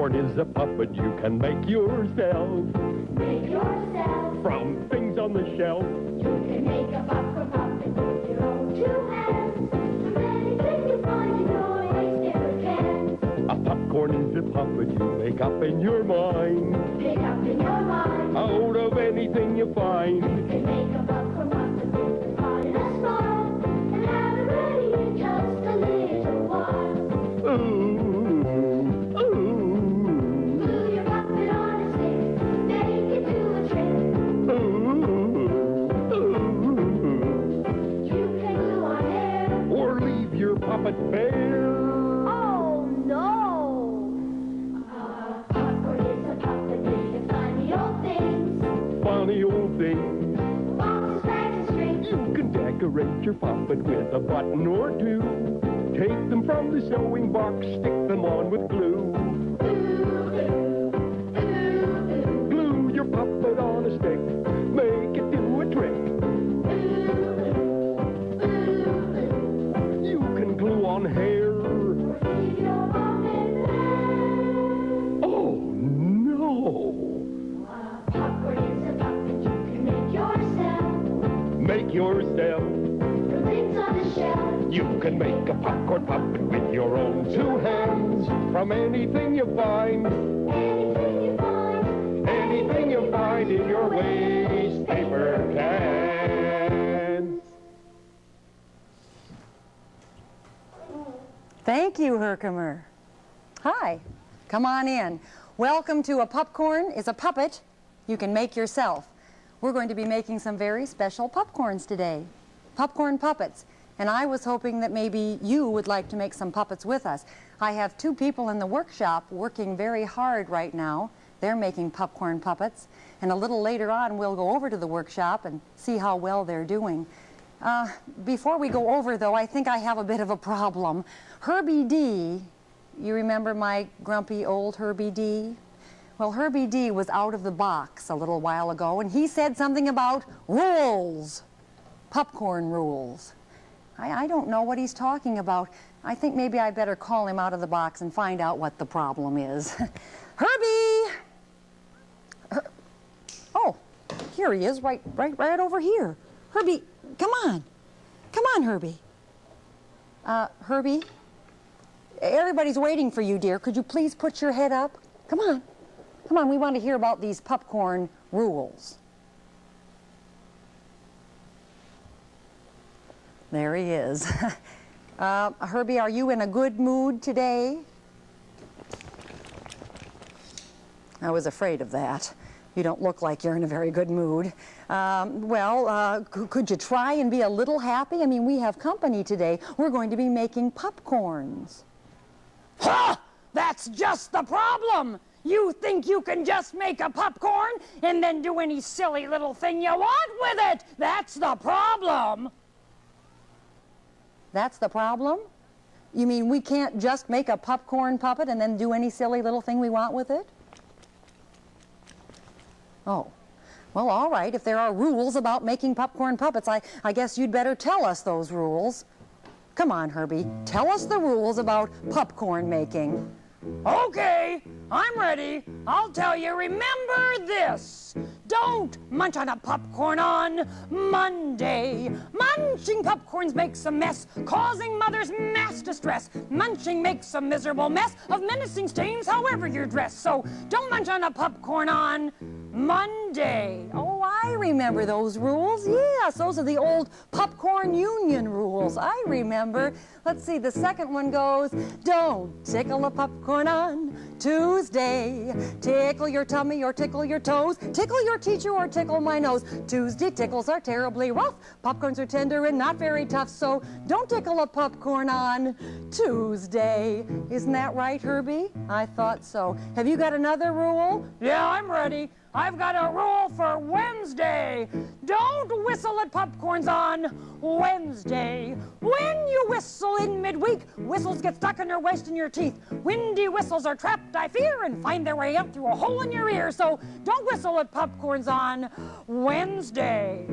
Popcorn is a puppet you can make yourself. Make yourself. From things on the shelf. You can make a popcorn puppet with your own two hands. From anything you find in your wastepaper can. A popcorn is a puppet you make up in your mind. Make up in your mind. Out of anything you find. You can make a popcorn puppet with a fun and a smile. And have it ready in just a little while. Ooh. Puppet fair. Oh no! Popcorn is a puppet made of funny old things. Funny old things. Boxes, bags, and strings. You can decorate your puppet with a button or two. Take them from the sewing box, stick them on with glue. Glue your puppet on a stick. Make it do a trick. Glue on hair. Oh no! Popcorn is a puppet you can make yourself. Make yourself. From things on the shelf. You can make a popcorn puppet with your own two hands. From anything you find. Anything you find. Anything you find in your waste paper can. Thank you, Herkimer. Hi, come on in. Welcome to A Puppcorn is a puppet you can make yourself. We're going to be making some very special popcorns today. Popcorn puppets. And I was hoping that maybe you would like to make some puppets with us. I have two people in the workshop working very hard right now. They're making popcorn puppets. And a little later on, we'll go over to the workshop and see how well they're doing. Before we go over, though, I think I have a bit of a problem. Herbie D, you remember my grumpy old Herbie D? Well, Herbie D was out of the box a little while ago, and he said something about rules, popcorn rules. I don't know what he's talking about. I think maybe I better call him out of the box and find out what the problem is. Herbie! Oh, here he is, right over here. Herbie, come on. Come on, Herbie. Herbie, everybody's waiting for you, dear. Could you please put your head up? Come on. Come on, we want to hear about these popcorn rules. There he is. Herbie, are you in a good mood today? I was afraid of that. You don't look like you're in a very good mood. Could you try and be a little happy? I mean, we have company today. We're going to be making popcorns. Ha! That's just the problem! You think you can just make a popcorn and then do any silly little thing you want with it! That's the problem! That's the problem? You mean we can't just make a popcorn puppet and then do any silly little thing we want with it? Oh, well, all right. If there are rules about making popcorn puppets, I guess you'd better tell us those rules. Come on, Herbie. Tell us the rules about popcorn making. Okay, I'm ready. I'll tell you. Remember this. Don't munch on a popcorn on Monday. Munching popcorns makes a mess, causing mothers mass distress. Munching makes a miserable mess of menacing stains however you're dressed. So don't munch on a popcorn on Monday. Oh, I remember those rules. Yes, those are the old popcorn union rules. I remember. Let's see, the second one goes, don't tickle a popcorn on Tuesday. Tickle your tummy or tickle your toes. Tickle your teacher or tickle my nose. Tuesday tickles are terribly rough. Popcorns are tender and not very tough, so don't tickle a popcorn on Tuesday. Isn't that right, Herbie? I thought so. Have you got another rule? Yeah, I'm ready. I've got a rule for Wednesday. Don't whistle at popcorns on Wednesday. When you whistle in midweek, whistles get stuck in your waist and your teeth. Windy whistles are trapped, I fear, and find their way up through a hole in your ear. So don't whistle at popcorns on Wednesday.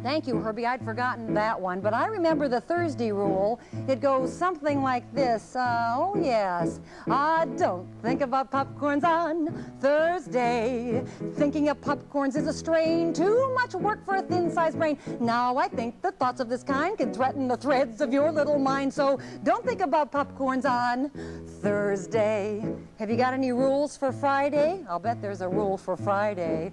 Thank you, Herbie. I'd forgotten that one, but I remember the Thursday rule. It goes something like this. Oh, yes. I don't think about popcorns on Thursday. Thinking of popcorns is a strain. Too much work for a thin-sized brain. Now I think the thoughts of this kind can threaten the threads of your little mind. So don't think about popcorns on Thursday. Have you got any rules for Friday? I'll bet there's a rule for Friday.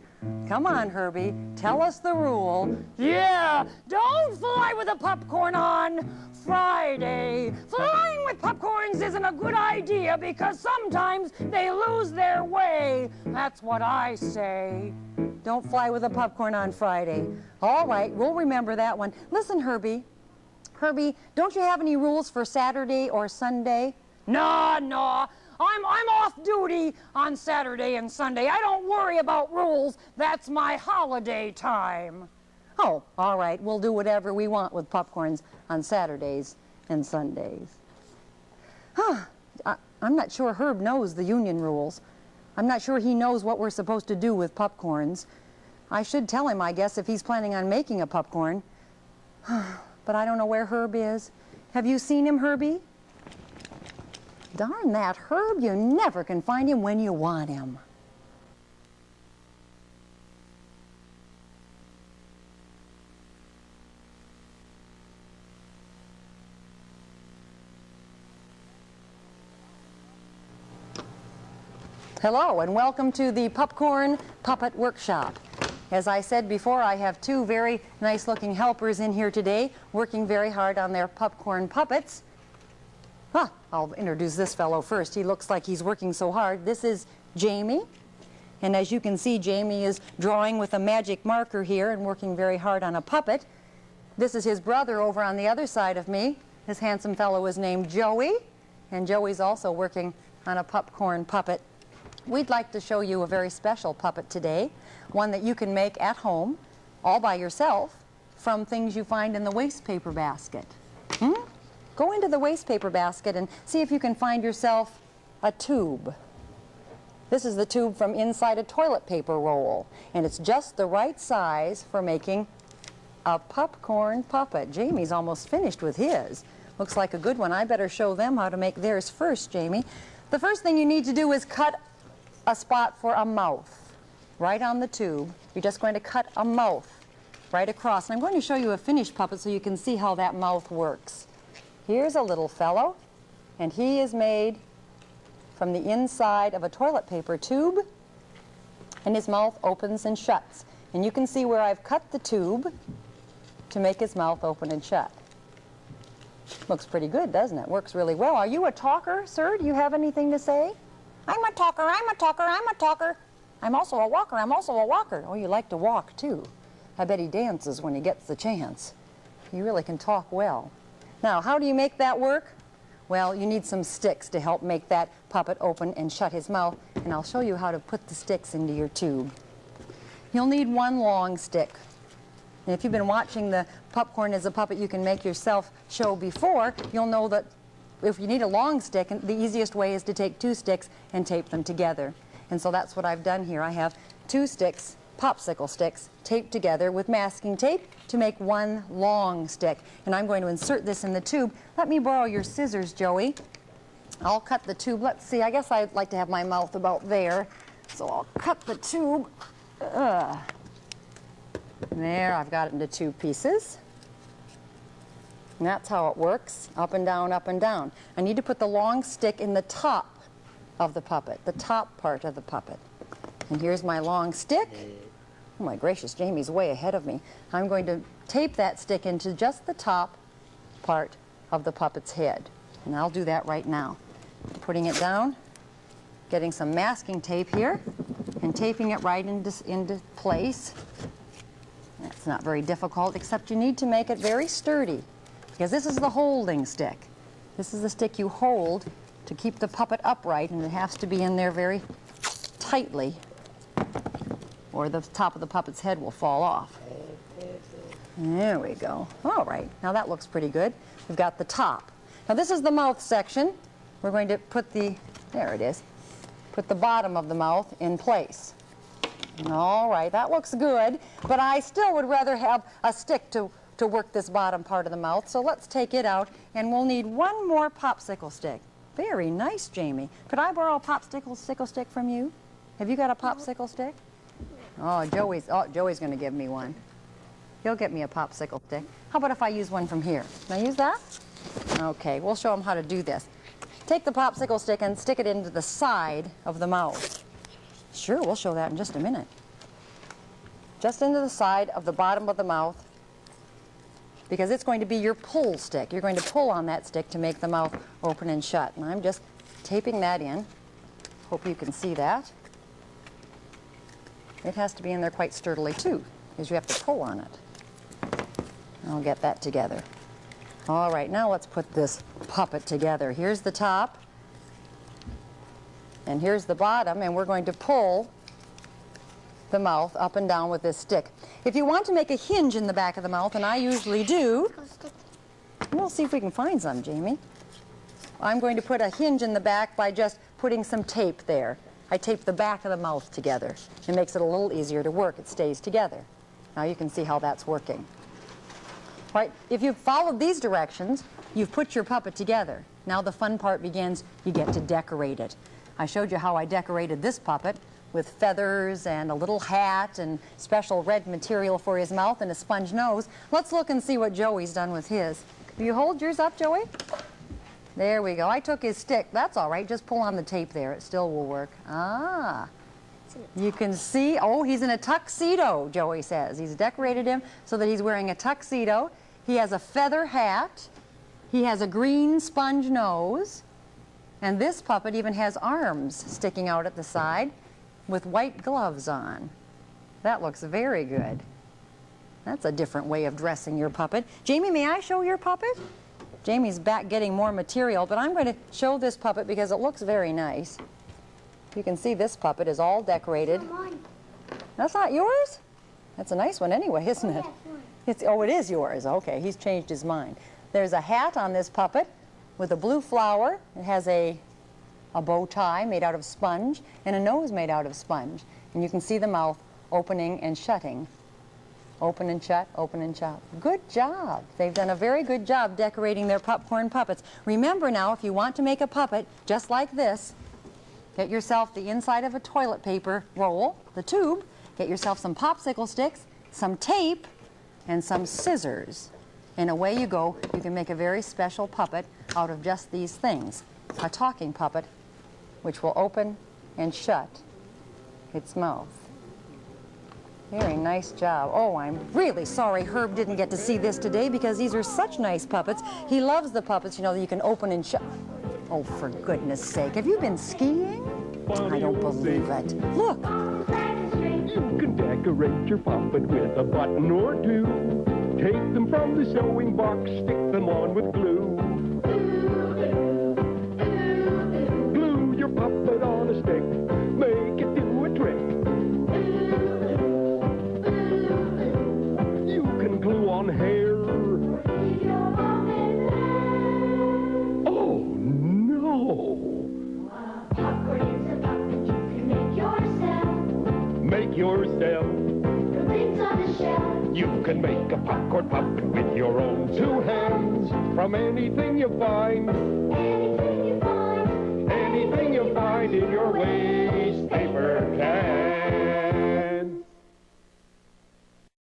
Come on, Herbie. Tell us the rule. Yeah! Don't fly with a popcorn on Friday. Flying with popcorns isn't a good idea because sometimes they lose their way. That's what I say. Don't fly with a popcorn on Friday. All right, we'll remember that one. Listen, Herbie. Herbie, don't you have any rules for Saturday or Sunday? No. I'm off duty on Saturday and Sunday. I don't worry about rules. That's my holiday time. Oh, all right. We'll do whatever we want with popcorns on Saturdays and Sundays. I'm not sure Herb knows the union rules. I'm not sure he knows what we're supposed to do with popcorns. I should tell him, I guess, if he's planning on making a popcorn. But I don't know where Herb is. Have you seen him, Herbie? Darn that Herb, you never can find him when you want him. Hello, and welcome to the Puppcorn Puppet Workshop. As I said before, I have two very nice-looking helpers in here today, working very hard on their popcorn puppets. I'll introduce this fellow first. He looks like he's working so hard. This is Jamie. And as you can see, Jamie is drawing with a magic marker here and working very hard on a puppet. This is his brother over on the other side of me. This handsome fellow is named Joey. And Joey's also working on a popcorn puppet. We'd like to show you a very special puppet today, one that you can make at home, all by yourself, from things you find in the waste paper basket. Go into the waste paper basket and see if you can find yourself a tube. This is the tube from inside a toilet paper roll, and it's just the right size for making a popcorn puppet. Jamie's almost finished with his. Looks like a good one. I better show them how to make theirs first, Jamie. The first thing you need to do is cut a spot for a mouth right on the tube. You're just going to cut a mouth right across. And I'm going to show you a finished puppet so you can see how that mouth works. Here's a little fellow, and he is made from the inside of a toilet paper tube, and his mouth opens and shuts. And you can see where I've cut the tube to make his mouth open and shut. Looks pretty good, doesn't it? Works really well. Are you a talker, sir? Do you have anything to say? I'm a talker, I'm a talker, I'm a talker. I'm also a walker, I'm also a walker. Oh, you like to walk, too. I bet he dances when he gets the chance. He really can talk well. Now, how do you make that work? Well, you need some sticks to help make that puppet open and shut his mouth, and I'll show you how to put the sticks into your tube. You'll need one long stick. And if you've been watching the Popcorn as a Puppet You Can Make Yourself show before, you'll know that if you need a long stick, the easiest way is to take two sticks and tape them together. And so that's what I've done here. I have two sticks, popsicle sticks, taped together with masking tape to make one long stick. And I'm going to insert this in the tube. Let me borrow your scissors, Joey. I'll cut the tube. Let's see, I guess I'd like to have my mouth about there. So I'll cut the tube. There, I've got it into two pieces. And that's how it works, up and down, up and down. I need to put the long stick in the top of the puppet, the top part of the puppet. And here's my long stick. Oh my gracious, Jamie's way ahead of me. I'm going to tape that stick into just the top part of the puppet's head. And I'll do that right now. Putting it down, getting some masking tape here, and taping it right into place. That's not very difficult, except you need to make it very sturdy, because this is the holding stick. This is the stick you hold to keep the puppet upright, and it has to be in there very tightly, or the top of the puppet's head will fall off. There we go. All right, now that looks pretty good. We've got the top. Now this is the mouth section. We're going to put the, there it is, put the bottom of the mouth in place. All right, that looks good, but I still would rather have a stick to work this bottom part of the mouth, so let's take it out, and we'll need one more popsicle stick. Very nice, Jamie. Could I borrow a popsicle stick from you? Have you got a popsicle stick? Oh, Joey's going to give me one. He'll get me a popsicle stick. How about if I use one from here? Can I use that? Okay, we'll show him how to do this. Take the popsicle stick and stick it into the side of the mouth. Sure, we'll show that in just a minute. Just into the side of the bottom of the mouth, because it's going to be your pull stick. You're going to pull on that stick to make the mouth open and shut. And I'm just taping that in. Hope you can see that. It has to be in there quite sturdily too, because you have to pull on it. I'll get that together. All right, now let's put this puppet together. Here's the top, and here's the bottom, and we're going to pull the mouth up and down with this stick. If you want to make a hinge in the back of the mouth, and I usually do, we'll see if we can find some, Jamie. I'm going to put a hinge in the back by just putting some tape there. I tape the back of the mouth together. It makes it a little easier to work. It stays together. Now you can see how that's working. All right, if you've followed these directions, you've put your puppet together. Now the fun part begins. You get to decorate it. I showed you how I decorated this puppet with feathers and a little hat and special red material for his mouth and a sponge nose. Let's look and see what Joey's done with his. Will you hold yours up, Joey? There we go. I took his stick. That's all right. Just pull on the tape there. It still will work. Ah. You can see, oh, he's in a tuxedo, Joey says. He's decorated him so that he's wearing a tuxedo. He has a feather hat. He has a green sponge nose. And this puppet even has arms sticking out at the side with white gloves on. That looks very good. That's a different way of dressing your puppet. Jamie, may I show your puppet? Jamie's back getting more material, but I'm going to show this puppet because it looks very nice. You can see this puppet is all decorated. That's not mine. That's not yours? That's a nice one anyway, isn't it? Oh, it is yours. Okay, he's changed his mind. There's a hat on this puppet with a blue flower. It has a bow tie made out of sponge and a nose made out of sponge. And you can see the mouth opening and shutting. Open and shut, open and shut. Good job. They've done a very good job decorating their popcorn puppets. Remember now, if you want to make a puppet just like this, get yourself the inside of a toilet paper roll, the tube, get yourself some popsicle sticks, some tape, and some scissors. And away you go. You can make a very special puppet out of just these things. A talking puppet, which will open and shut its mouth. Very nice job. Oh, I'm really sorry Herb didn't get to see this today because these are such nice puppets. He loves the puppets, you know, that you can open and shut. Oh, for goodness sake. Have you been skiing? I don't believe it. Look. You can decorate your puppet with a button or two. Take them from the sewing box, stick them on with glue. Glue your puppet on a stick, make it do a trick. You can glue on hair. Oh no! Popcorn is a puppet you can make yourself. Make yourself. From things on the shelf. You can make a popcorn puppet with your own two hands. From anything you find. Anything you find. Anything you find in your waste paper can.